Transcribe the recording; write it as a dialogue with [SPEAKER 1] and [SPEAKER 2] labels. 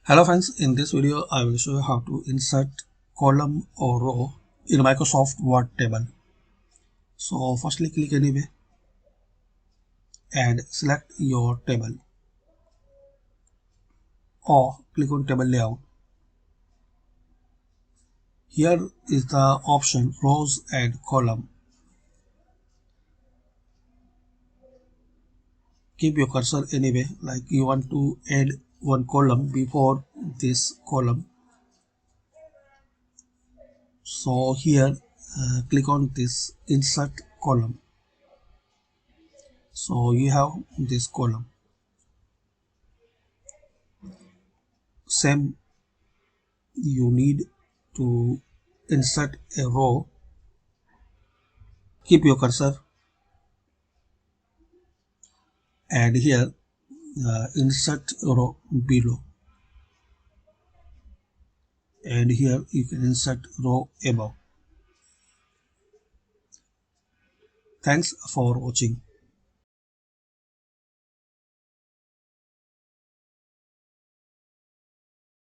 [SPEAKER 1] Hello friends, in this video I will show you how to insert column or row in Microsoft Word table. So firstly click anywhere and select your table or click on table layout. Here is the option rows and column. Keep your cursor anywhere, like you want to add one column before this column. So here click on this insert column. So you have this column. Same, you need to insert a row. Keep your cursor and here insert row below, and here you can insert row above. Thanks for watching.